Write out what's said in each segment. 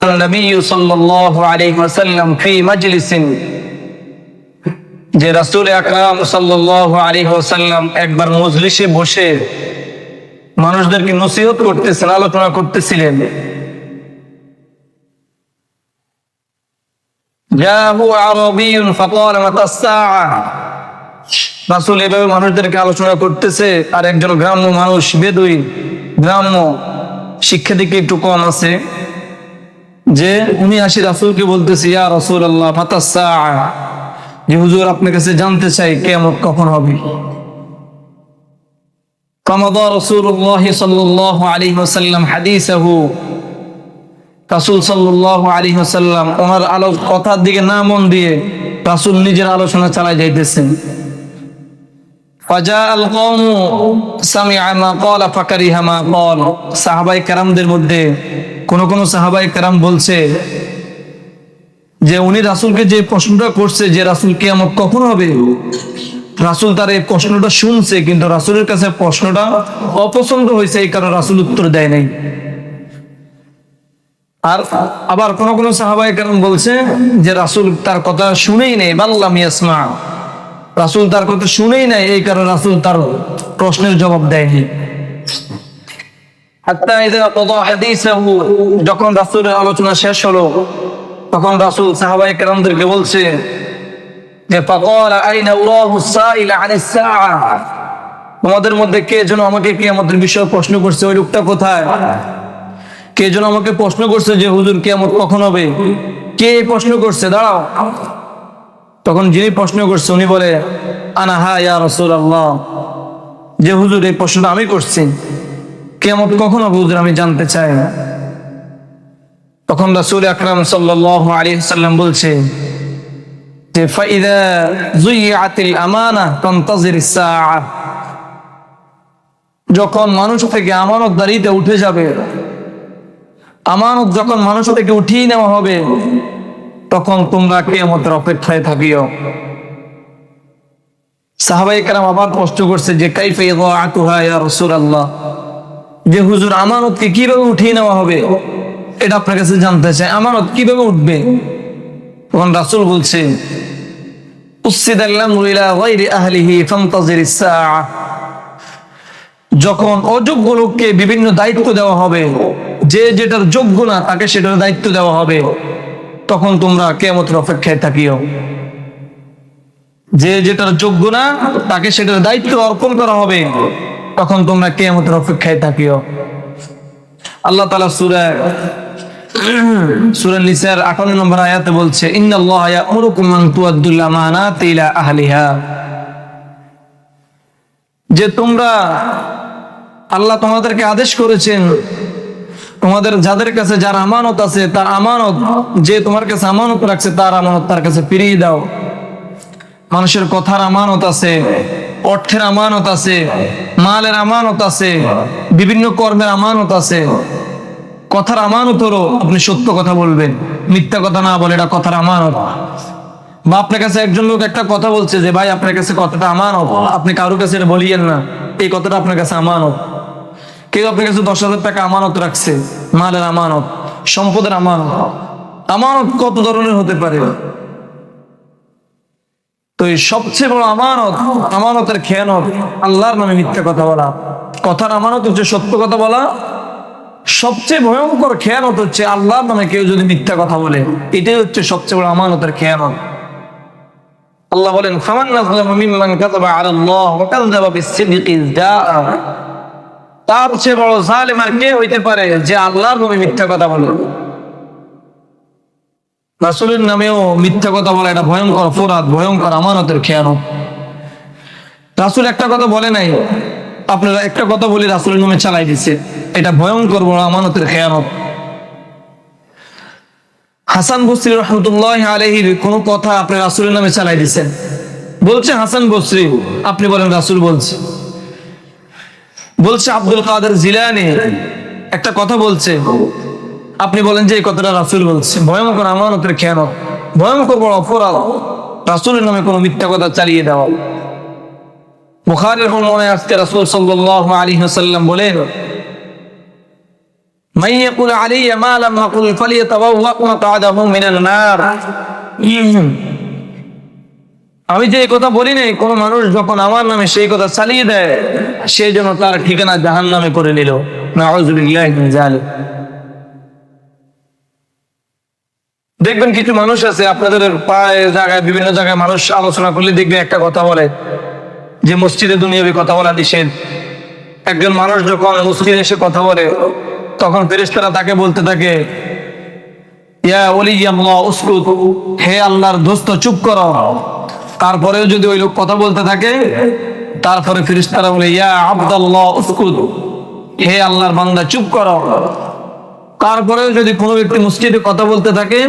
النبي صلى الله عليه وسلم في مجلس যে রাসূল আকরাম সাল্লাল্লাহু আলাইহি ওয়াসাল্লাম একবার মজলিসে বসে মানুষদেরকে নসিহত করতেছেন, আলোচনা করতেছিলেন। জাহু আরাবিয়্যুন ফাকাল মাতা সাআ, রাসূল এভাবে মানুষদেরকে আলোচনা করতেছে, আর একজন গ্রাম্য মানুষ, বেদুই গ্রাম্য, শিক্ষা দিকে একটু কম আছে, যে উনি আসি রাসূলকে বলতেছে, ইয়া রাসূলুল্লাহ মাতা সাআ, যে হুজুর আপনার কাছে জানতে চাই কিয়ামত কখন হবে। ফামাদা রাসূলুল্লাহ সাল্লাল্লাহু আলাইহি ওয়াসাল্লাম হাদিসাহু, রাসূল সাল্লাল্লাহু আলাইহি ওয়াসাল্লাম ওনার কথার দিকে না মন দিয়ে রাসূল নিজের আলোচনা চালায় যাইতেছেন। ফাজাআল কওমু সামিআ মা ক্বালা ফাকারিহা মা ক্বাল, সাহাবায়ে কেরামদের মধ্যে কোন সাহাবায়ে কেরাম বলছে যে উনি রাসূলকে যে প্রশ্নটা করছে যে রাসূল কিয়ামত কখন হবে, রাসূল তার এই প্রশ্নটা শুনছে, কিন্তু রাসূলের কাছে প্রশ্নটা অপছন্দ হয়েছে, এই কারণে রাসূল উত্তর দেয় নাই। আর আবার কোন সাহাবায়ে কেরাম বলছে যে রাসূল তার কথা শুনেই নাই, বাল্লাম ইয়াসমা, রাসূল তার কথা শুনেই নাই, এই কারণে রাসূল তার প্রশ্নের জবাব দেয়নি। হাত্তা ইযা ক্বাদা হাদিসাহু, যখন রাসূলের আলোচনা শেষ হলো তখন রাসূল সাহাবায়ে কেরামদেরকে বলছে যে ফাকালা আইনা আল্লাহু সাইল আনিস সাআ, তোমাদের মধ্যে কে যেন আমাকে কিয়ামতের বিষয়ে প্রশ্ন করছে, ওই লোকটা কোথায়? কে যেন আমাকে প্রশ্ন করছে যে হুজুর কিয়ামত কখন হবে, কে প্রশ্ন করছে, দাঁড়াও। তখন যিনি প্রশ্ন করছে উনি বলে, আনা হা ইয়া রাসূলুল্লাহ, যে হুজুর এই প্রশ্নটা আমি করছি, কিয়ামত কখন হবে হুজুর আমি জানতে চাই। তখন রাসূল আকরাম সাল্লাল্লাহু আলাইহি ওয়াসাল্লাম বলছে যে ফাইদা যুইআতিল আমানা তানতাজিরিস সাআ, যখন মানুষ থেকে আমানতদারিতে উঠে যাবে, আমানত যখন মানুষ থেকে উঠিয়ে নেওয়া হবে, তখন তোমরা কিয়ামতের অপেক্ষায় থাকিও। সাহাবায়ে কেরাম আবার প্রশ্ন করছে যে কাইফা ইযাআতুহা ইয়া রাসূলুল্লাহ, যে হুজুর আমানতকে কিভাবে উঠিয়ে নেওয়া হবে এটা আপনার কাছে জানতে চাই, আমানত কিভাবে উঠবে? তখন রাসূল বলছে উসিদাল আমরু ইলা গায়রি আহলিহি ফান্তাজিরিস সাআ, যখন অযোগ্য লোককে বিভিন্ন দায়িত্ব দেওয়া হবে, যে যেটার যোগ্য না তাকে সেটার দায়িত্ব দেওয়া হবে, তখন তোমরা কিয়ামতের অপেক্ষায় থাকিও। যে যেটার যোগ্য না তাকে সেটার দায়িত্ব অর্পণ করা হবে, তখন তোমরা কিয়ামতের অপেক্ষায় থাকিও। আল্লাহ তাআলা সূরা নিসার 58 নম্বর আয়াতে বলছে, ইন্নাল্লাহা ইয়া'মুরুকুম আন তু'আদ্দুল আমানাতি ইলা আহলিহা, যে তোমরা, আল্লাহ তোমাদেরকে আদেশ করেছেন তোমাদের যাদের কাছে যার আমানত আছে তার আমানত, যে তোমার কাছে আমানত রাখছে তার আমানত তার কাছে ফিরিয়ে দাও। মানুষের কথার আমানত আছে, অর্থের আমানত আছে, মালের আমানত আছে, বিভিন্ন কর্মের আমানত আছে। কথার আমানত হলো আপনি সত্য কথা বলবেন, মিথ্যা কথা না বলে, এটা কথার আমানত। বা আপনার কাছে একজন লোক একটা কথা বলছে যে ভাই আপনার কাছে কথাটা আমানত, আপনি কারোর কাছে এটা বলিয়েন না, এই কথাটা আপনার কাছে আমানত। কেউ আপনার কাছে 10,000 টাকা আমানত রাখছে, মালের আমানত, সম্পদের আমানত। আমানত কত ধরনের হতে পারে, তো এই সবচেয়ে বড় আমানত, আমানতের খেয়ানত আল্লাহর নামে মিথ্যা কথা বলা। কথার আমানত হচ্ছে সত্য কথা বলা, সবচেয়ে ভয়ঙ্কর খেয়ানত হচ্ছে আল্লাহর নামে কেউ যদি মিথ্যা কথা বলে, এটাই হচ্ছে সবচেয়ে বড় আমানতের খেয়ানত। আল্লাহ বলেন ফামান নাযলামু মিম্মান কাযাবা আলাল্লাহ ওয়া কাযাবা বিস-সিদকি জাআ, তার চেয়ে বড় জালেম আর কে হইতে পারে যে আল্লাহর নামে মিথ্যা কথা বলে। রাসূলের নামেও মিথ্যা কথা বলা এটা ভয়ঙ্কর অপরাধ, ভয়ঙ্কর আমানতের খেয়ানত। রাসূল একটা কথা বলে নাই, আপনারা একটা কথা বলে রাসূলের নামে চালাই দিচ্ছে, এটা ভয়ঙ্কর বড় আমানতের খেয়ানত। হাসান বসরি রাহমাতুল্লাহি আলাইহির কোন কথা আপনি রাসূলের নামে চালাই দিচ্ছেন, বলছে হাসান বসরি, আপনি বলেন রাসূল বলছে। বলছে আব্দুল কাদের জিলানী একটা কথা বলছে, আপনি বলেন যে এই কথাটা রাসূল বলছে। ভয়ঙ্কর আমানতের খেয়ানত, ভয়ঙ্কর বড় অপরাধ রাসূলের নামে কোনো মিথ্যা কথা চালিয়ে দেওয়া। বুখারীর বর্ণনায় আসছে রাসূল সাল্লাল্লাহু আলাইহি ওয়াসাল্লাম বলেন, মান ইয়াকুল আলাইয়া মা লাম আকুল ফালিয়াতাবাওয়া মাকআদাহু মিনান নার। আমি যে এই কথা বলি নাই, কোন মানুষ যখন আমার নামে সেই কথা চালিয়ে দেয়, সেই জন্য তার ঠিকানা জাহান্নামে করে নিল। নাউযুবিল্লাহি মিন যালিক। দেখবেন কিছু মানুষ আছে, আপনাদের পায়ে জায়গায় বিভিন্ন জায়গায় মানুষ আলোচনা করলে দেখবে একটা কথা বলে যে মসজিদে দুনিয়াবি কথা বলা নিষেধ। একজন মানুষ যখন মসজিদে এসে কথা বলে, তখন ফেরেশতারা তাকে বলতে থাকে, ইয়া ওলিয়াল্লাহ উসকুত, হে আল্লাহর দোস্ত চুপ করো। তারপরেও যদি ওই লোক কথা বলতে থাকে, তারপরে ফেরেশতারা বলে, ইয়া আব্দাল্লাহ উসকুত, হে আল্লাহর বান্দা চুপ করো। তারপরেও যদি কোনো ব্যক্তি মসজিদে কথা বলতে থাকে,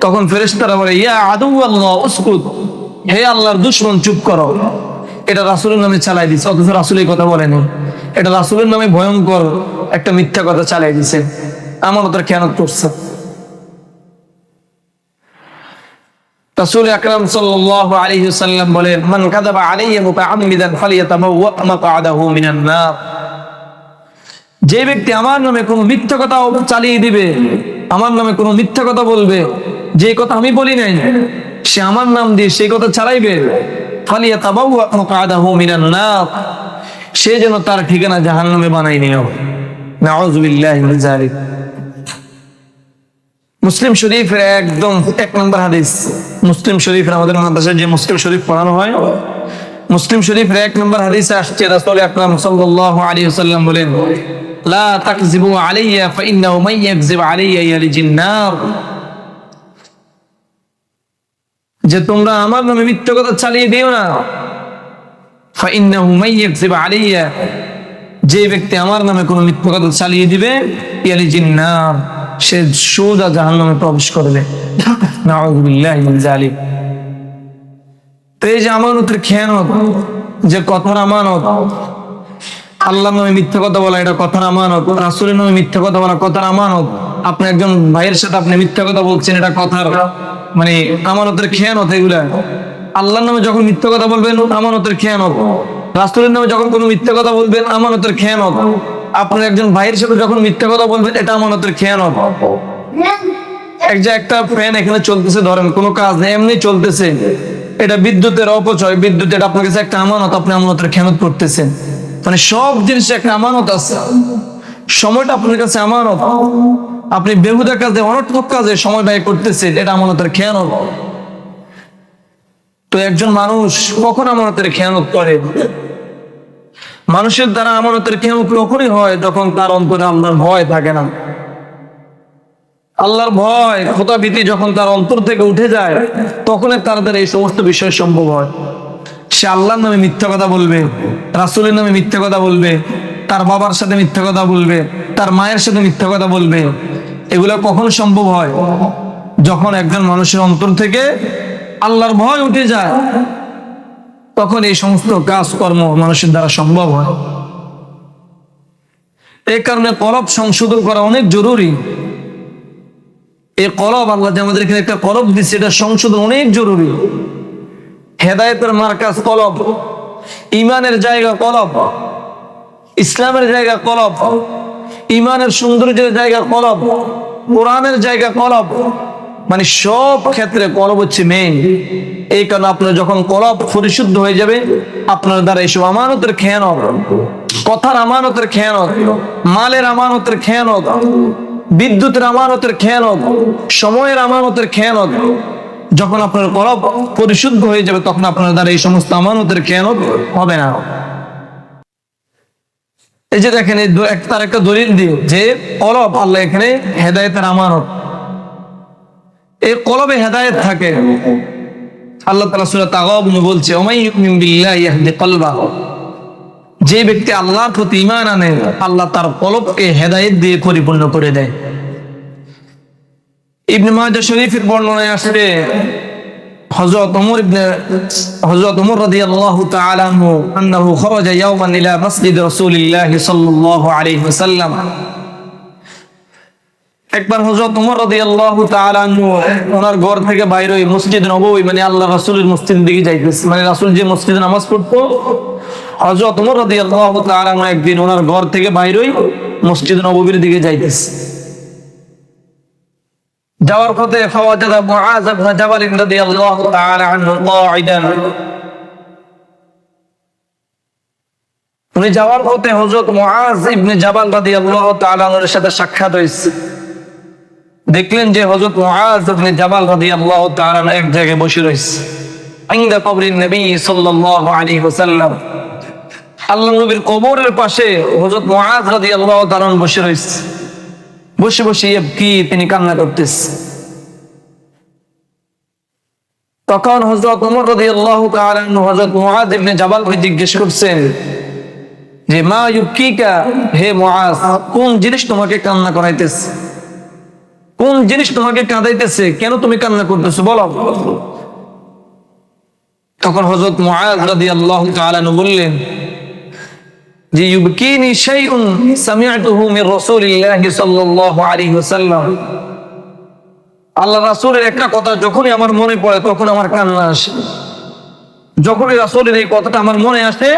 তখন ফেরেশতারা বলে, ইয়া আদুওয়াল্লাহ উসকুত, হে আল্লাহর দুশমন চুপ করো। এটা রাসূলের নামে চালাই দিছে, অথচ রাসূল এই কথা বলেনি। এটা রাসূলের নামে ভয়ঙ্কর একটা মিথ্যা কথা চালাই দিছে, আমানতের খেয়ানত করছে। রাসূল আকরাম সাল্লাল্লাহু আলাইহি ওয়াসাল্লাম বলেন, মান কাযাবা আলাইয়া মুতাআম্মিদান ফালিয়াতাবাওয়া মাকআদাহু মিনান নার। যে ব্যক্তি আমার নামে কোনো মিথ্যা কথা চালিয়ে দিবে, আমার নামে কোনো মিথ্যা কথা বলবে, যে কথা আমি বলি নাই, সে আমার নাম দিয়ে সেই কথা চালাইবে, ফালিয়াতাবাওয়া মাকআদাহু মিনান নার, সে যেন তার ঠিকানা জাহান্নামে বানাই নিল। নাউযুবিল্লাহি মিন যালিক। মুসলিম শরীফের একদম 1 নম্বর হাদিস। মুসলিম শরীফের, আমাদের মাদ্রাসায় যে মুসলিম শরীফ পড়ানো হয়, মুসলিম শরীফের 1 নম্বর হাদিসে আসছে, রাসূল আকরাম সাল্লাল্লাহু আলাইহি ওয়াসাল্লাম বলেন, লা তাকযিবু আলাইয়া ফাইন্নাহু মান ইয়াকযিব আলাইয়া ইয়ালিজিন নার। যে তোমরা আমার নামে মিথ্যা কথা চালিয়ে দিও না। ফাইন্নাহু মান ইয়াকযিব আলাইয়া, যে ব্যক্তি আমার নামে কোনো মিথ্যা কথা চালিয়ে দিবে, ইয়ালিজিন নার, সে সোজা জাহান্নামে প্রবেশ করবে। নাউযুবিল্লাহি মিন যালিক। তো এই যে আমানতের খেয়ানত, যে কথার আমানত, আল্লাহর নামে মিথ্যা কথা বলা এটা কথার আমানত, রাসূলের নামে মিথ্যা কথা বলা কথার আমানত। আপনি একজন ভাইয়ের সাথে আপনি মিথ্যা কথা বলছেন, এটা কথার মানে আমানতের খেয়ানত। এগুলা আল্লাহর নামে যখন মিথ্যা কথা বলবেন, আমানতের খেয়ানত। রাসূলের নামে যখন কোনো মিথ্যা কথা বলবেন, আমানতের খেয়ানত। আপনার একজন ভাইয়ের সাথে যখন মিথ্যা কথা বলবেন, এটা আমানতের খেয়ানত। একটা ফ্যান এখানে চলতেছে, ধরেন কোনো কাজ নেই, এমনি চলতেছে, এটা বিদ্যুতের অপচয়, বিদ্যুৎ এটা আপনার কাছে একটা আমানত, আপনি আমানতের খেয়ানত করতেছেন। মানে সব জিনিসে একটা আমানত আছে। সময়টা আপনার কাছে আমানত, আপনি বেহুদা কাজে, অনর্থক কাজে সময় ব্যয় করতেছেন, এটা আমানতের খেয়ানত। তো একজন মানুষ কখন আমানতের খেয়ানত করে? মানুষের দ্বারা আমানতের খেয়ানত কখনই হয় যখন তার অন্তরে আল্লাহর ভয় থাকে না। আল্লাহর ভয়, খোদা ভীতি যখন তার অন্তর থেকে উঠে যায়, তখনই তার দ্বারা এই সমস্ত বিষয় সম্ভব হয়। সে আল্লাহর নামে মিথ্যা কথা বলবে, রাসূলের নামে মিথ্যা কথা বলবে, তার বাবার সাথে মিথ্যা কথা বলবে, তার মায়ের সাথে মিথ্যা কথা বলবে। এগুলো কখন সম্ভব হয়? যখন একজন মানুষের অন্তর থেকে আল্লাহর ভয় উঠে যায়, তখন এই সমস্ত কাজকর্ম মানুষের দ্বারা সম্ভব হয়। এই কারণে কলব সংশোধন করা অনেক জরুরি। এই কলব, আল্লাহ যে আমাদের এখানে একটা কলব দিচ্ছে, এটা সংশোধন অনেক জরুরি। হেদায়েতের মার্কাজ কলব, ইমানের জায়গা কলব, ইসলামের জায়গা কলব, ইমানের সৌন্দর্যের জায়গা কলব, কোরআনের জায়গা কলব। মানে সব ক্ষেত্রে কলব হচ্ছে মেইন। এই কারণে আপনার যখন কলব পরিশুদ্ধ হয়ে যাবে, আপনার দ্বারা এইসব আমানতের খেয়ানত, কথার আমানতের খেয়ানত, মালের আমানতের খেয়ানত, বিদ্যুতের আমানতের খেয়ানত, সময়ের আমানতের খেয়ানত, যখন আপনার কলব পরিশুদ্ধ হয়ে যাবে, তখন আপনার দ্বারা এই সমস্ত আমানতের খেয়ানত হবে না। এই যে দেখেন, তার একটা দলিল দিয়ে যে কলব, আল্লাহ এখানে হেদায়েতের আমানত, এই কলবে হেদায়েত থাকে। আল্লাহ তাআলা সূরা তাগাবুন বলছে, ওমাই ইউমিন বিল্লাহি ইয়াহদি কলবাহু, যে ব্যক্তি আল্লাহর প্রতি ঈমান আনে, আল্লাহ তার কলবকে হেদায়েত দিয়ে পরিপূর্ণ করে দেয়। ইবনে মাজাহ শরীফের বর্ণনায় আসছে, হযরত ওমর রাদিয়াল্লাহু তাআলা আনহু আন্নাহু খারাজা ইয়াওমান ইলা মসজিদ রাসূলিল্লাহ সাল্লাল্লাহু আলাইহি ওয়াসাল্লাম। একবার হযরত ওমর রাদিয়াল্লাহু তাআলা আনহু ওনার ঘর থেকে বাইর হয়ে মসজিদ নববী, মানে আল্লাহ রাসূলের মসজিদের দিকে যাইতেছে, মানে রাসূল যে মসজিদে নামাজ পড়তো, হযরত ওমর রাদিয়াল্লাহু তাআলা আনহু একদিন ওনার ঘর থেকে বাইর হয়ে মসজিদ নববীর দিকে যাইতেছে। যাওয়ার পথে ফাওয়াজাদা মুআয ইবনে জাবাল রাদিয়াল্লাহু তাআলা আনহু কাঈদান, উনি যাওয়ার পথে হযরত মুআয ইবনে জাবাল রাদিয়াল্লাহু তাআলা আনহুর সাথে সাক্ষাৎ হয়েছে। দেখলেন যে হযরত মুআয ইবনে জাবাল রাদিয়াল্লাহু তাআলা এক জায়গায় বসে রয়েছে ইনদা কবরিন নবী সাল্লাল্লাহু আলাইহি ওয়াসাল্লাম। আল্লাহর নবীর কবরের পাশে হযরত মুআয রাদিয়াল্লাহু তাআলা বসে রয়েছে। বসে বসে কি তিনি কান্না করতেছে। তখন হযরত ওমর রাদিয়াল্লাহু তাআলা হযরত মুআয ইবনে জাবালকে জিজ্ঞেস করছেন যে মা ইউবকিকা, হে মুআয, কোন জিনিস তোমাকে কান্না করাইতেছে, কোন জিনিস তোমাকে কাঁদাইতেছে, কেন তুমি কান্না করতেছো বলো। তখন হযরত মুআয রাদিয়াল্লাহু তাআলা বললেন যে ইউবকিনি শাইউন সামি'তুহু মির রাসূলিল্লাহি সাল্লাল্লাহু আলাইহি ওয়াসাল্লাম। আল্লাহর রাসূলের একটা কথা যখনই আমার মনে পড়ে তখন আমার কান্না আসে। যখনই রাসূলের এই কথাটা আমার মনে আসে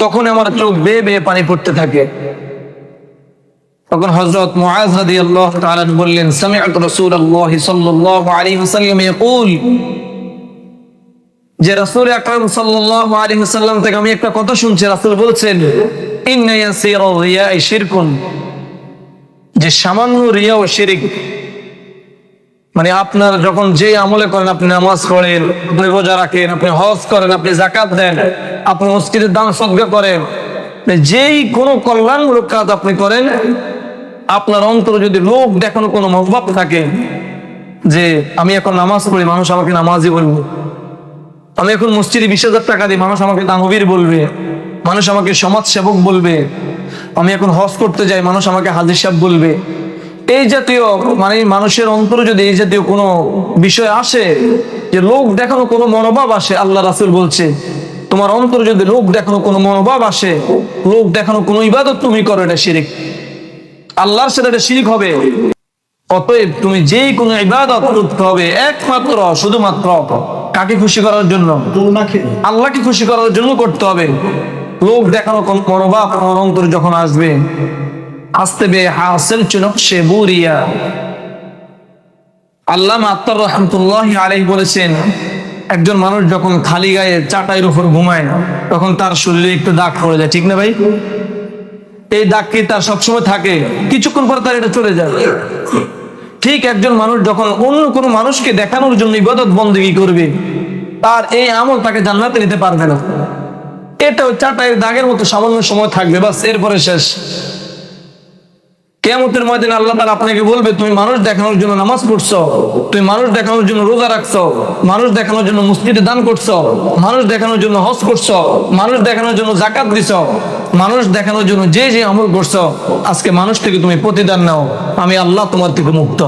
তখন আমার চোখ বেয়ে বেয়ে পানি পড়তে থাকে। তখন হযরত মুআয রাদিয়াল্লাহু তাআলা বললেন সামি'তু রাসূলুল্লাহি সাল্লাল্লাহু আলাইহি ওয়াসাল্লাম ইয়াকুল, যে রাসূল আকরাম সাল্লাল্লাহু আলাইহি ওয়াসাল্লাম থেকে আমি একটা কথা শুনছি। রাসূল বলছেন ইন্না ইয়াসিরা রিয়া'i শিরকুন, যে সামান্য রিয়া ও শিরক। মানে আপনার যখন যে আমলে করেন, আপনি নামাজ পড়েন, আপনি রোজা রাখেন, আপনি হজ করেন, আপনি যাকাত দেন, আপনি মসজিদের দান সদকা করেন, যেই কোনো কল্যাণমূলক কাজ আপনি করেন, আপনার অন্তরে যদি লোক দেখানো কোনো মনোভাব থাকে যে আমি এখন নামাজ পড়ি, মানুষ আমাকে নামাজি বলবে, আমি এখন মসজিদে 20,000 টাকা দিই, মানুষ আমাকে দানবীর বলবে, মানুষ আমাকে সমাজ সেবক বলবে, আমি এখন হজ করতে যাই, মানুষ আমাকে হাজির সাহেব বলবে, এই জাতীয় মানে মানুষের অন্তরে যদি এই জাতীয় কোনো বিষয় আসে, যে লোক দেখানো কোনো মনোভাব আসে, আল্লাহ রাসূল বলছে তোমার অন্তরে যদি লোক দেখানো কোনো মনোভাব আসে, লোক দেখানো কোনো ইবাদত তুমি করো, এটা শিরক, আল্লাহর সাথে এটা শিরক হবে। অতএব তুমি যেই কোনো ইবাদত করতে হবে একমাত্র শুধুমাত্র কাকে খুশি করার জন্য, আল্লাহকে খুশি করার জন্য করতে হবে। লোক দেখানো কোন মনোভাব আমার অন্তরে যখন আসবে, আসতে বে হাসিল চুনকশে বুরিয়া। আল্লামা আত্তার রাহমাতুল্লাহি আলাইহি বলেছেন একজন মানুষ যখন খালি গায়ে চাটাইয়ের উপর ঘুমায় তখন তার শরীরে একটু দাগ পড়ে যায়, ঠিক না ভাই? এই দাগ কি তার সবসময় থাকে? কিছুক্ষণ পর তার এটা চলে যায়। ঠিক একজন মানুষ যখন অন্য কোনো মানুষকে দেখানোর জন্য ইবাদত বন্দেগী করবে, তার এই আমল তাকে জান্নাতে নিতে পারবে না। এটা চাটাইয়ের দাগের মতো সামান্য সময় থাকবে, বাস, এরপরে শেষ। কিয়ামতের ময়দানে আল্লাহ তাআলা আপনাকে বলবে তুমি মানুষ দেখানোর জন্য নামাজ পড়ছো, তুমি মানুষ দেখানোর জন্য রোজা রাখছো, মানুষ দেখানোর জন্য মসজিদে দান করছো, মানুষ দেখানোর জন্য হজ করছো, মানুষ দেখানোর জন্য যাকাত দিছো, মানুষ দেখানোর জন্য যে যে আমল করছো, আজকে মানুষ থেকে তুমি প্রতিদান নাও, আমি আল্লাহ তোমার থেকে মুক্ত।